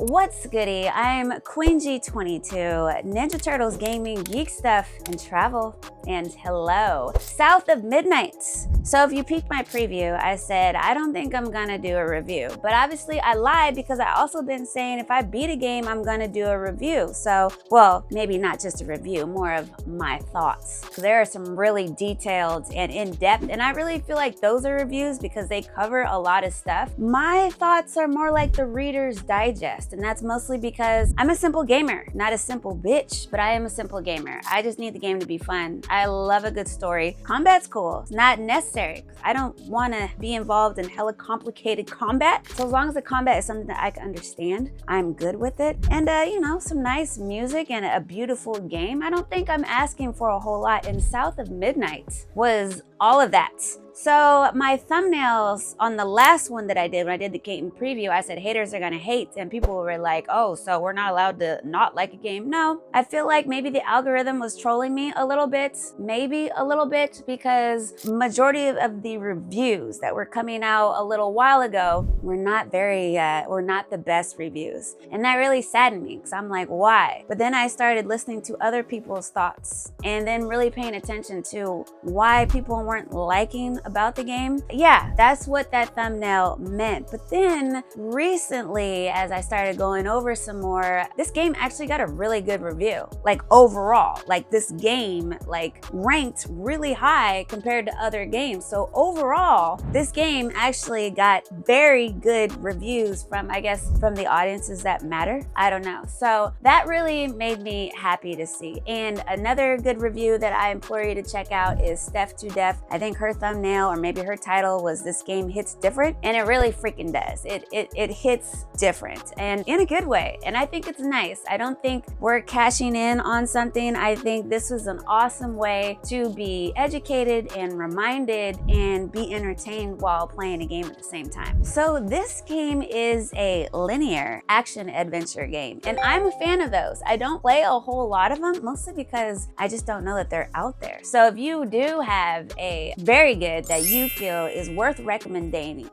What's goody? I'm Queen G22, Ninja Turtles gaming, geek stuff, and travel. And hello, South of Midnight. So if you peeked my preview, I said I don't think I'm gonna do a review, but obviously I lied because I also been saying if I beat a game, I'm gonna do a review. So, well, maybe not just a review, more of my thoughts. So there are some really detailed and in-depth, and I really feel like those are reviews because they cover a lot of stuff. My thoughts are more like the Reader's Digest, and that's mostly because I'm a simple gamer, not a simple bitch, but I am a simple gamer. I just need the game to be fun. I love a good story. Combat's cool. It's not necessary. I don't want to be involved in hella complicated combat. So as long as the combat is something that I can understand, I'm good with it. And you know, some nice music and a beautiful game. I don't think I'm asking for a whole lot. And South of Midnight was all of that. So my thumbnails on the last one that I did, when I did the game preview, I said haters are gonna hate, and people were like, oh, so we're not allowed to not like a game? No, I feel like maybe the algorithm was trolling me a little bit, maybe a little bit, because majority of the reviews that were coming out a little while ago were not the best reviews. And that really saddened me, because I'm like, why? But then I started listening to other people's thoughts and then really paying attention to why people weren't liking about the game. Yeah, that's what that thumbnail meant. But then recently, as I started going over some more, this game actually got a really good review. Like overall, like this game like ranked really high compared to other games. So overall, this game actually got very good reviews from, I guess, from the audiences that matter. I don't know. So that really made me happy to see. And another good review that I implore you to check out is Steph to Death. I think her thumbnail, or maybe her title, was "This Game Hits Different," and it really freaking does. It hits different, and in a good way, and I think it's nice. I don't think we're cashing in on something. I think this was an awesome way to be educated and reminded and be entertained while playing a game at the same time. So this game is a linear action adventure game, and I'm a fan of those. I don't play a whole lot of them, mostly because I just don't know that they're out there. So if you do have a very good that you feel is worth recommending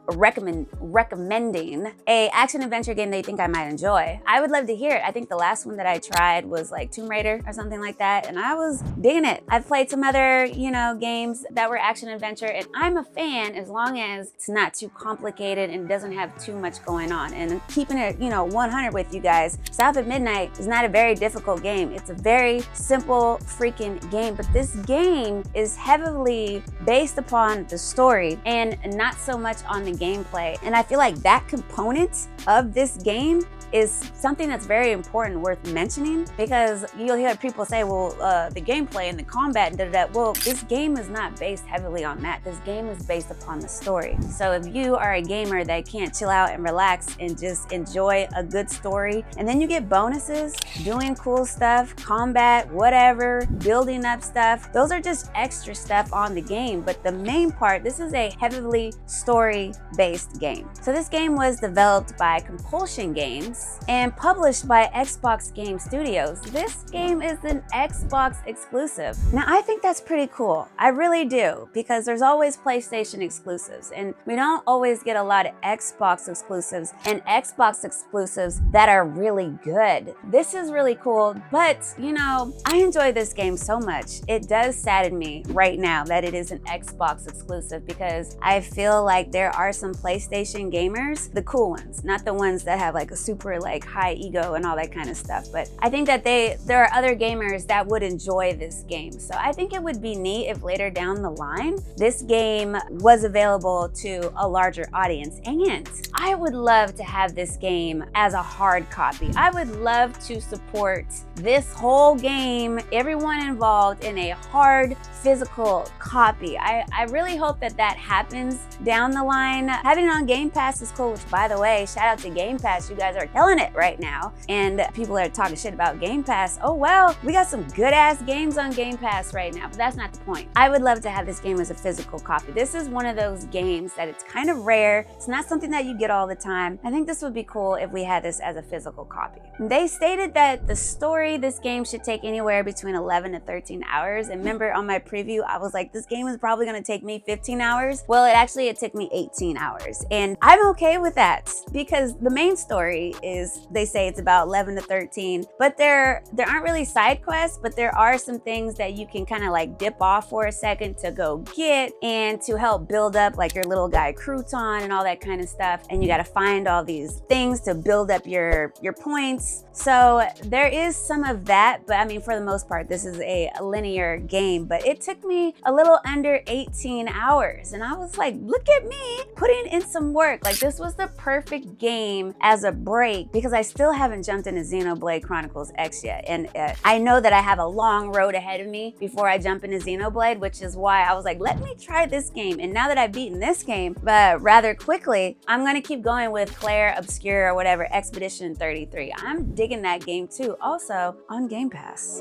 a action adventure game that you think I might enjoy, I would love to hear it. I think the last one that I tried was like Tomb Raider or something like that, and I was digging it. I've played some other, you know, games that were action adventure, and I'm a fan as long as it's not too complicated and doesn't have too much going on. And keeping it, you know, 100 with you guys, South of Midnight is not a very difficult game. It's a very simple freaking game, but this game is heavily based upon the story and not so much on the gameplay. And I feel like that component of this game is something that's very important, worth mentioning, because you'll hear people say, well, the gameplay and the combat and da-da-da. Well, this game is not based heavily on that. This game is based upon the story. So if you are a gamer that can't chill out and relax and just enjoy a good story, and then you get bonuses, doing cool stuff, combat, whatever, building up stuff, those are just extra stuff on the game. But the main part, this is a heavily story-based game. So this game was developed by Compulsion Games and published by Xbox Game Studios. This game is an Xbox exclusive. Now, I think that's pretty cool. I really do, because there's always PlayStation exclusives, and we don't always get a lot of Xbox exclusives and Xbox exclusives that are really good. This is really cool, but you know, I enjoy this game so much. It does sadden me right now that it is an Xbox exclusive, because I feel like there are some PlayStation gamers, the cool ones, not the ones that have like a super like high ego and all that kind of stuff, but I think that there are other gamers that would enjoy this game. So I think it would be neat if later down the line this game was available to a larger audience, and I would love to have this game as a hard copy. I would love to support this whole game, everyone involved, in a hard physical copy. I really hope that that happens down the line. Having it on Game Pass is cool, which, by the way, shout out to Game Pass. You guys are killing it right now, and people are talking shit about Game Pass. Oh well, we got some good ass games on Game Pass right now, but that's not the point. I would love to have this game as a physical copy. This is one of those games that it's kind of rare. It's not something that you get all the time. I think this would be cool if we had this as a physical copy. They stated that the story, this game should take anywhere between 11 to 13 hours. And remember on my preview, I was like, this game game is probably gonna take me 15 hours. Well, it took me 18 hours. And I'm okay with that because the main story is, they say it's about 11 to 13, but there aren't really side quests, but there are some things that you can kind of like dip off for a second to go get and to help build up like your little guy crouton and all that kind of stuff. And you got to find all these things to build up your points. So there is some of that, but I mean, for the most part, this is a linear game, but it took me a little under 18 hours. And I was like, look at me putting in some work. Like, this was the perfect game as a break because I still haven't jumped into Xenoblade Chronicles X yet. And I know that I have a long road ahead of me before I jump into Xenoblade, which is why I was like, let me try this game. And now that I've beaten this game, but rather quickly, I'm gonna keep going with Claire Obscure or whatever, Expedition 33. I'm digging that game too, also on Game Pass.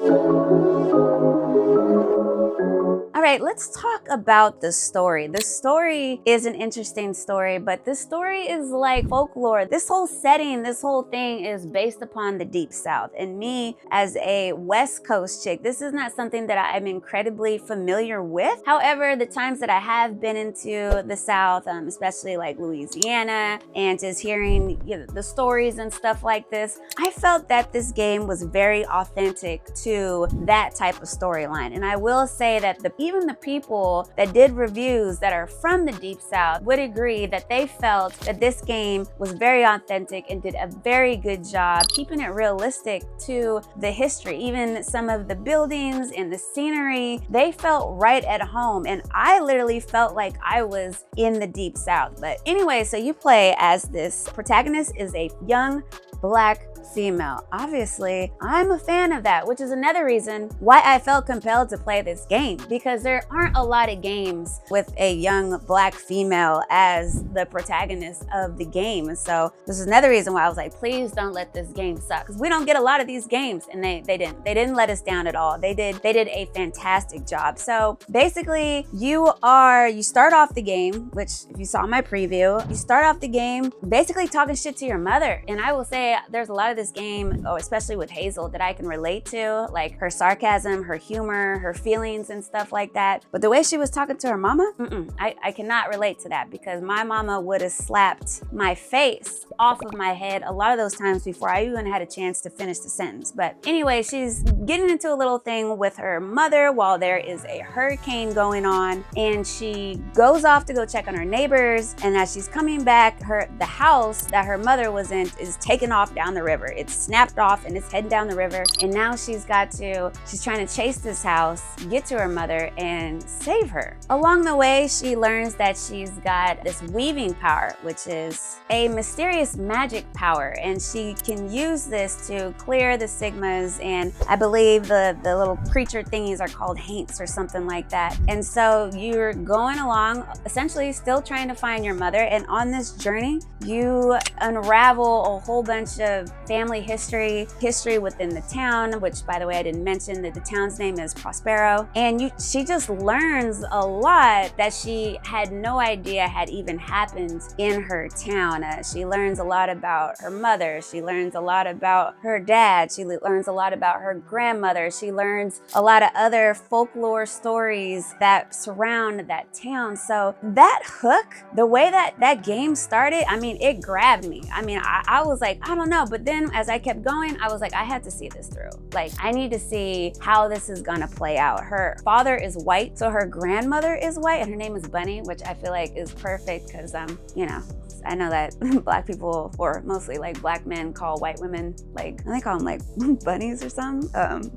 All right, let's talk about the story. The story is an interesting story, but this story is like folklore. This whole setting, this whole thing is based upon the Deep South. And me, as a West Coast chick, this is not something that I'm incredibly familiar with. However, the times that I have been into the South, especially like Louisiana, and just hearing the stories and stuff like this, I felt that this game was very authentic to that type of storyline. And I will say that even the people that did reviews that are from the Deep South would agree that they felt that this game was very authentic and did a very good job keeping it realistic to the history. Even some of the buildings and the scenery, they felt right at home. And I literally felt like I was in the Deep South. But anyway, so you play as this protagonist is a young Black female. Obviously, I'm a fan of that, which is another reason why I felt compelled to play this game, because there aren't a lot of games with a young Black female as the protagonist of the game. And so this is another reason why I was like, please don't let this game suck, because we don't get a lot of these games, and they didn't let us down at all. They did a fantastic job. So basically, you start off the game, which if you saw my preview, you start off the game basically talking shit to your mother. And I will say there's a lot of this game, especially with Hazel, that I can relate to, like her sarcasm, her humor, her feelings and stuff like that. But the way she was talking to her mama, I cannot relate to that, because my mama would have slapped my face off of my head a lot of those times before I even had a chance to finish the sentence. But anyway, she's getting into a little thing with her mother while there is a hurricane going on, and she goes off to go check on her neighbors. And as she's coming back, the house that her mother was in is taken off down the river. It's snapped off and it's heading down the river. And now she's trying to chase this house, get to her mother and save her. Along the way, she learns that she's got this weaving power, which is a mysterious magic power. And she can use this to clear the sigmas. And I believe the little creature thingies are called haints or something like that. And so you're going along, essentially still trying to find your mother. And on this journey, you unravel a whole bunch of family history within the town, which, by the way, I didn't mention that the town's name is Prospero. And she just learns a lot that she had no idea had even happened in her town. She learns a lot about her mother. She learns a lot about her dad. She learns a lot about her grandmother. She learns a lot of other folklore stories that surround that town. So that hook, the way that game started, I mean, it grabbed me. I mean, I was like, I don't know. But then as I kept going, I was like, I had to see this through. Like, I need to see how this is gonna play out. Her father is white, so her grandmother is white, and her name is Bunny, which I feel like is perfect because, you know, I know that Black people, or mostly like Black men, call white women like, they call them like bunnies or something.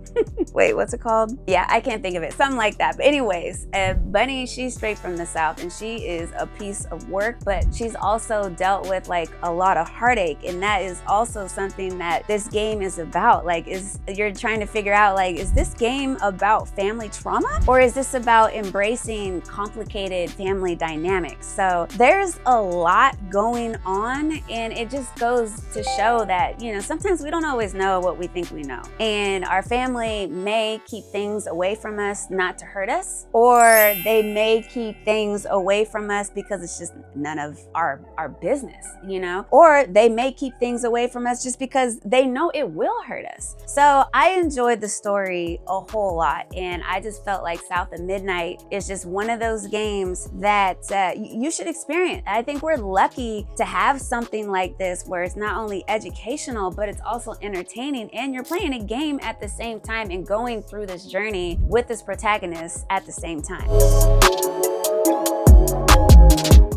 Wait, what's it called? Yeah, I can't think of it. Something like that. But anyways, Bunny, she's straight from the South, and she is a piece of work, but she's also dealt with like a lot of heartache. And that is also something that this game is about. Like, you're trying to figure out, like, is this game about family trauma, or is this about embracing complicated family dynamics? So there's a lot going going on, and it just goes to show that, you know, sometimes we don't always know what we think we know. And our family may keep things away from us not to hurt us, or they may keep things away from us because it's just none of our business, you know? Or they may keep things away from us just because they know it will hurt us. So I enjoyed the story a whole lot, and I just felt like South of Midnight is just one of those games that you should experience. I think we're lucky to have something like this where it's not only educational, but it's also entertaining, and you're playing a game at the same time and going through this journey with this protagonist at the same time.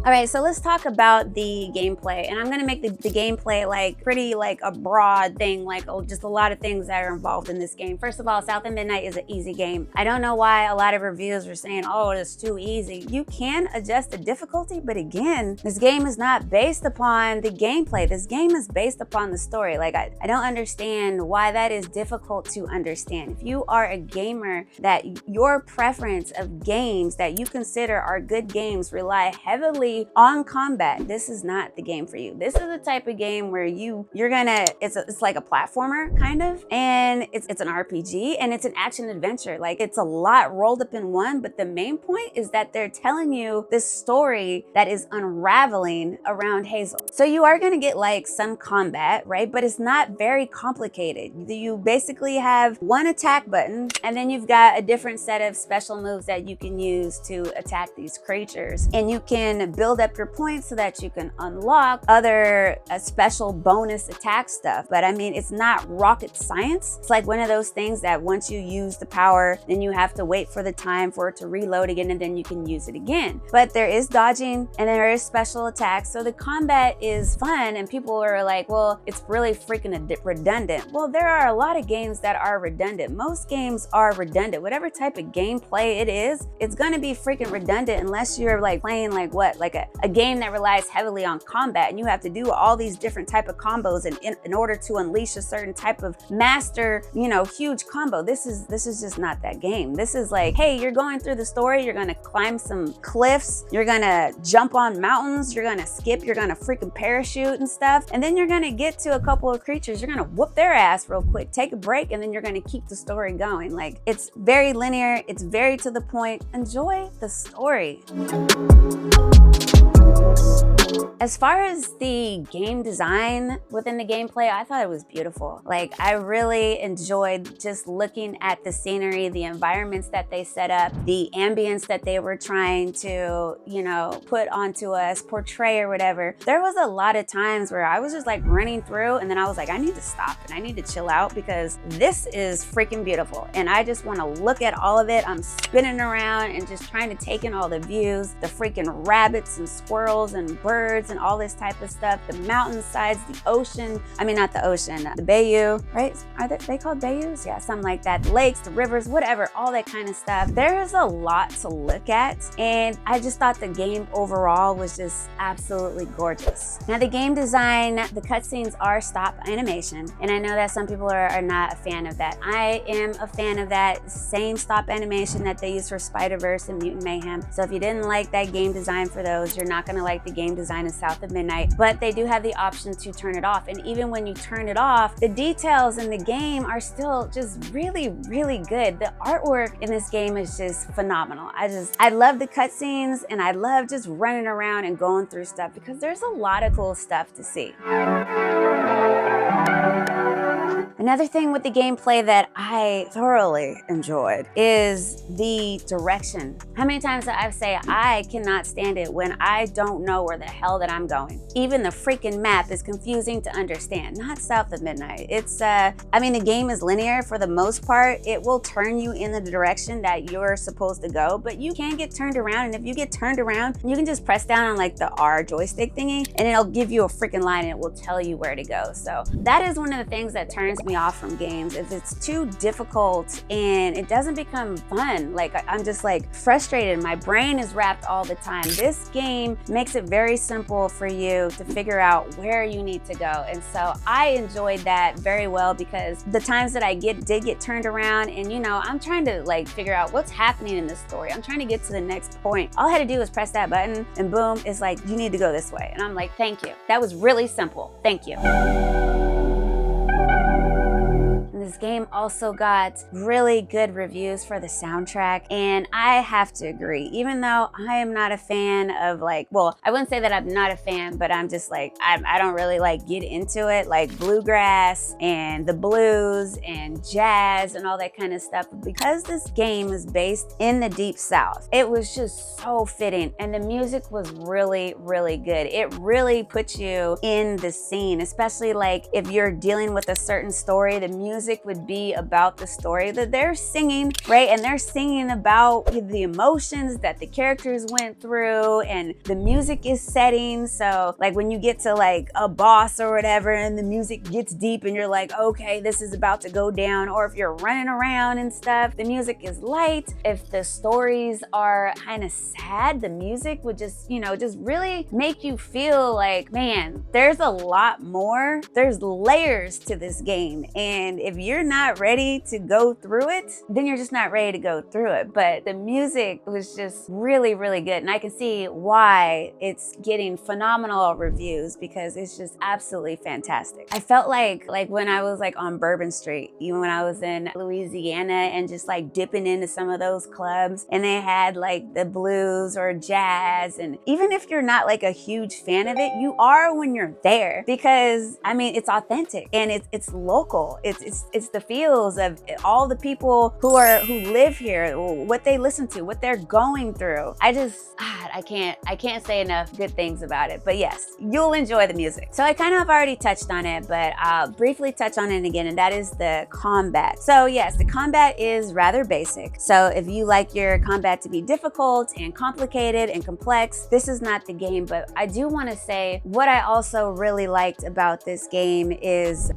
All right, so let's talk about the gameplay, and I'm gonna make the gameplay like pretty like a broad thing, like just a lot of things that are involved in this game. First of all, South of Midnight is an easy game. I don't know why a lot of reviews are saying, oh, it's too easy. You can adjust the difficulty, but again, this game is not based upon the gameplay. This game is based upon the story. Like, I don't understand why that is difficult to understand. If you are a gamer that your preference of games that you consider are good games rely heavily on combat, this is not the game for you. This is the type of game where it's like a platformer kind of, and it's an RPG, and it's an action adventure. Like, it's a lot rolled up in one, but the main point is that they're telling you this story that is unraveling around Hazel. So you are gonna get like some combat, right? But it's not very complicated. You basically have one attack button, and then you've got a different set of special moves that you can use to attack these creatures, and you can build up your points so that you can unlock other special bonus attack stuff. But I mean, it's not rocket science. It's like one of those things that once you use the power, then you have to wait for the time for it to reload again, and then you can use it again. But there is dodging, and there is special attacks. So the combat is fun, and people are like, well, it's really freaking redundant. Well, there are a lot of games that are redundant. Most games are redundant. Whatever type of gameplay it is, it's gonna be freaking redundant unless you're like playing like what? Like a game that relies heavily on combat, and you have to do all these different type of combos in order to unleash a certain type of master, you know, huge combo. This is just not that game. This is like, hey, you're going through the story, you're gonna climb some cliffs, you're gonna jump on mountains, you're gonna skip, you're gonna freaking parachute and stuff, and then you're gonna get to a couple of creatures, you're gonna whoop their ass real quick, take a break, and then you're gonna keep the story going. Like, it's very linear, it's very to the point. Enjoy the story. As far as the game design within the gameplay, I thought it was beautiful. Like, I really enjoyed just looking at the scenery, the environments that they set up, the ambience that they were trying to, you know, put onto us, portray or whatever. There was a lot of times where I was just like running through, and then I was like, I need to stop and I need to chill out because this is freaking beautiful. And I just want to look at all of it. I'm spinning around and just trying to take in all the views, the freaking rabbits and squirrels and birds and all this type of stuff, the mountainsides, the ocean, I mean, not the ocean, the bayou, right? Are they called bayous? Yeah, something like that. The lakes, the rivers, whatever, all that kind of stuff. There is a lot to look at, and I just thought the game overall was just absolutely gorgeous. Now, the game design, the cutscenes are stop animation, and I know that some people are not a fan of that. I am a fan of that same stop animation that they use for Spider-Verse and Mutant Mayhem. So if you didn't like that game design for those, you're not gonna like the game design of South of Midnight, but they do have the option to turn it off. And even when you turn it off, the details in the game are still just really, really good. The artwork in this game is just phenomenal. I love the cutscenes, and I love just running around and going through stuff because there's a lot of cool stuff to see. Another thing with the gameplay that I thoroughly enjoyed is the direction. How many times did I say I cannot stand it when I don't know where the hell that I'm going? Even the freaking map is confusing to understand. Not South of Midnight. It's, I mean, the game is linear for the most part. It will turn you in the direction that you're supposed to go, but you can get turned around, and if you get turned around, you can just press down on like the R joystick thingy, and it'll give you a freaking line, and it will tell you where to go. So that is one of the things that turns me me off from games. If it's too difficult and it doesn't become fun, like I'm just like frustrated, my brain is wrapped all the time. This game makes it very simple for you to figure out where you need to go. And so I enjoyed that very well, because the times that I did get turned around, and you know, I'm trying to like figure out what's happening in this story. I'm trying to get to the next point. All I had to do was press that button and boom, it's like, you need to go this way. And I'm like, thank you. That was really simple. Thank you. This game also got really good reviews for the soundtrack, and I have to agree, even though I am not a fan of like, well, I wouldn't say that I'm not a fan, but I'm just like, I don't really like get into it, like bluegrass and the blues and jazz and all that kind of stuff. Because this game is based in the Deep South, it was just so fitting, and the music was really, really good. It really puts you in the scene, especially like if you're dealing with a certain story, the music would be about the story that they're singing, right? And they're singing about the emotions that the characters went through, and the music is setting. So like when you get to like a boss or whatever, and the music gets deep and you're like, okay, this is about to go down. Or if you're running around and stuff, the music is light. If the stories are kind of sad, the music would just, you know, just really make you feel like, man, there's a lot more. There's layers to this game. And if you're not ready to go through it, then you're just not ready to go through it. But the music was just really, really good. And I can see why it's getting phenomenal reviews, because it's just absolutely fantastic. I felt like when I was like on Bourbon Street, even when I was in Louisiana, and just like dipping into some of those clubs, and they had like the blues or jazz. And even if you're not like a huge fan of it, you are when you're there, because I mean, it's authentic and it's local. It's the feels of all the people who live here, what they listen to, what they're going through. I can't say enough good things about it. But yes, you'll enjoy the music. So I kind of already touched on it, but I'll briefly touch on it again, and that is the combat. So yes, the combat is rather basic. So if you like your combat to be difficult and complicated and complex, this is not the game. But I do want to say what I also really liked about this game is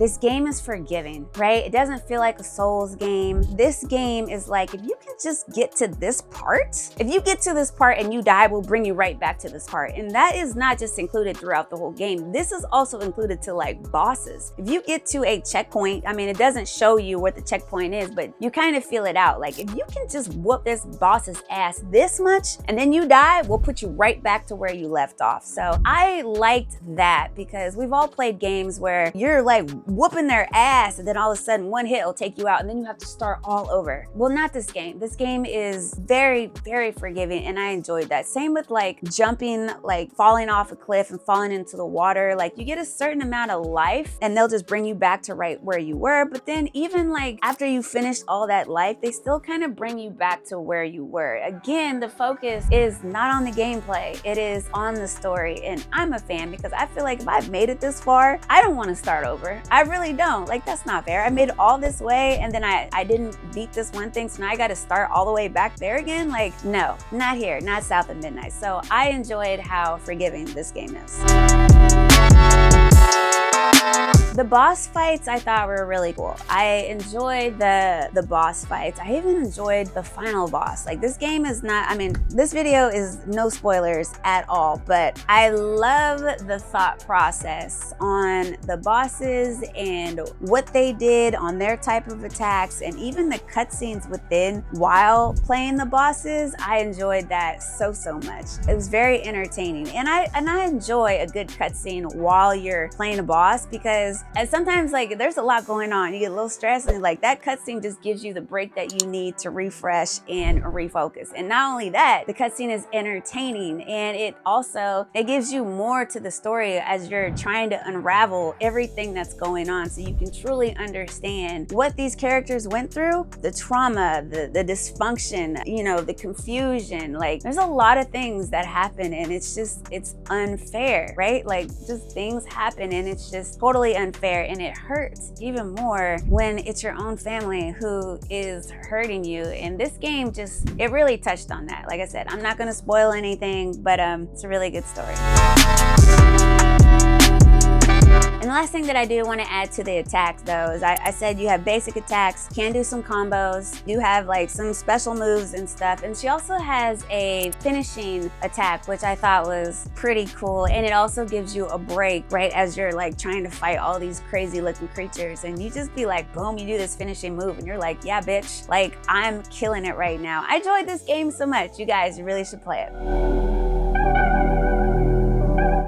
forgiving, right? It doesn't feel like a Souls game. This game is like, if you can just get to this part, if you get to this part and you die, we'll bring you right back to this part. And that is not just included throughout the whole game. This is also included to like bosses. If you get to a checkpoint, I mean, it doesn't show you what the checkpoint is, but you kind of feel it out. Like if you can just whoop this boss's ass this much and then you die, we'll put you right back to where you left off. So I liked that, because we've all played games where you're like whooping their ass and then all of a sudden one hit will take you out and then you have to start all over. Well, not this game. This game is very, very forgiving, and I enjoyed that. Same with like jumping, like falling off a cliff and falling into the water. Like you get a certain amount of life and they'll just bring you back to right where you were. But then even like after you finished all that life, they still kind of bring you back to where you were. Again, the focus is not on the gameplay. It is on the story. And I'm a fan, because I feel like if I've made it this far, I don't want to start over. I really don't. Like, that's not fair. I made it all this way and then I didn't beat this one thing, so now I got to start all the way back there again. Like, no, not here, not South of Midnight. So I enjoyed how forgiving this game is. The boss fights I thought were really cool. I enjoyed the boss fights. I even enjoyed the final boss. Like, this game is not, I mean, this video is no spoilers at all, but I love the thought process on the bosses and what they did on their type of attacks, and even the cutscenes within while playing the bosses. I enjoyed that so much. It was very entertaining, and I enjoy a good cutscene while you're playing a boss, because sometimes like there's a lot going on. You get a little stressed, and like that cutscene just gives you the break that you need to refresh and refocus. And not only that, the cutscene is entertaining, and it gives you more to the story as you're trying to unravel everything that's going on, so you can truly understand what these characters went through, the trauma, the dysfunction, you know, the confusion. Like, there's a lot of things that happen, and it's unfair, right? Like, just things happen and it's just totally unfair, and it hurts even more when it's your own family who is hurting you. And this game it really touched on that. Like I said, I'm not gonna spoil anything, but it's a really good story. And the last thing that I do want to add to the attacks though is I said you have basic attacks, can do some combos, you have like some special moves and stuff. And she also has a finishing attack, which I thought was pretty cool. And it also gives you a break, right? As you're like trying to fight all these crazy looking creatures and you just be like, boom, you do this finishing move and you're like, yeah, bitch, like I'm killing it right now. I enjoyed this game so much. You guys really should play it.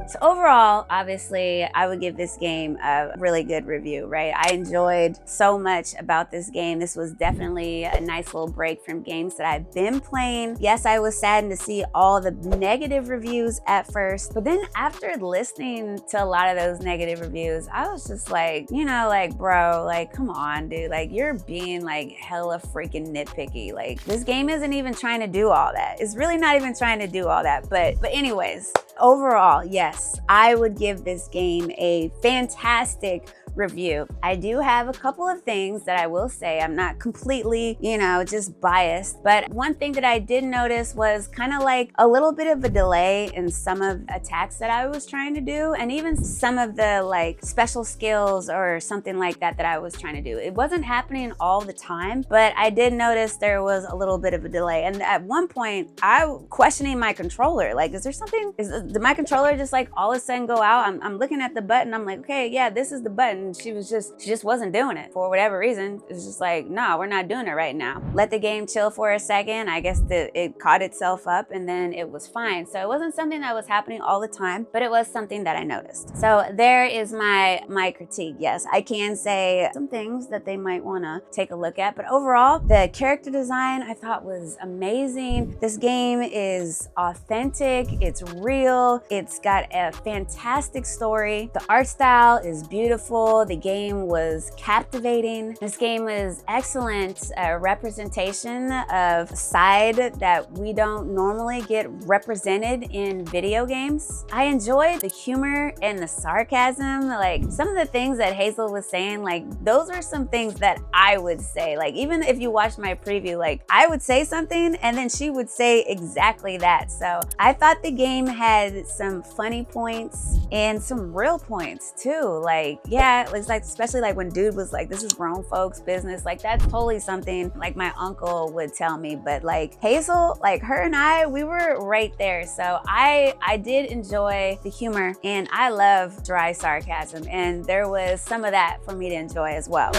So overall, obviously, I would give this game a really good review, right? I enjoyed so much about this game. This was definitely a nice little break from games that I've been playing. Yes, I was saddened to see all the negative reviews at first, but then after listening to a lot of those negative reviews, I was just like, you know, like, bro, like, come on, dude. Like, you're being like hella freaking nitpicky. Like, this game isn't even trying to do all that. It's really not even trying to do all that. But anyways, overall, yes, I would give this game a fantastic review. I do have a couple of things that I will say. I'm not completely, you know, just biased, but one thing that I did notice was kind of like a little bit of a delay in some of the attacks that I was trying to do, and even some of the like special skills or something like that that I was trying to do. It wasn't happening all the time, but I did notice there was a little bit of a delay. And at one point, I was questioning my controller. Like, is there something, did my controller just like all of a sudden go out? I'm looking at the button, I'm like, okay, yeah, this is the button. She just wasn't doing it for whatever reason. It's just like, no, we're not doing it right now. Let the game chill for a second. I guess it caught itself up and then it was fine. So it wasn't something that was happening all the time, but it was something that I noticed. So there is my critique. Yes, I can say some things that they might want to take a look at, but overall, the character design I thought was amazing. This game is authentic, it's real, it's got a fantastic story. The art style is beautiful. The game was captivating. This game is excellent representation of a side that we don't normally get represented in video games. I enjoyed the humor and the sarcasm. Like some of the things that Hazel was saying, like those are some things that I would say. Like even if you watch my preview, like I would say something and then she would say exactly that. So I thought the game had some funny points and some real points too. Like, yeah, it's like, especially like when dude was like, this is grown folks business. Like that's totally something like my uncle would tell me. But like Hazel, like her and I, we were right there. So I did enjoy the humor and I love dry sarcasm. And there was some of that for me to enjoy as well.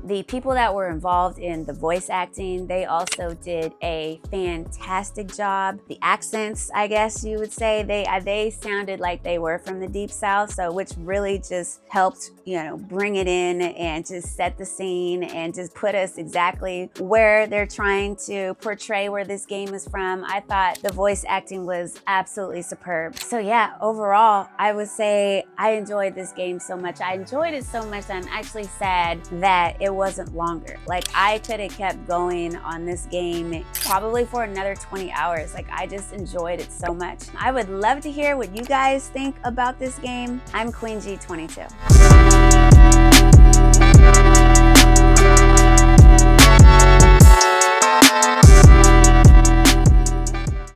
The people that were involved in the voice acting, they also did a fantastic job. The accents, I guess you would say, they sounded like they were from the Deep South, so which really just helped, you know, bring it in and just set the scene and just put us exactly where they're trying to portray where this game is from. I thought the voice acting was absolutely superb. So yeah, overall, I would say I enjoyed this game so much. I enjoyed it so much that I'm actually sad that it wasn't longer. Like I could have kept going on this game probably for another 20 hours. Like I just enjoyed it so much. I would love to hear what you guys think about this game. I'm Queen G22.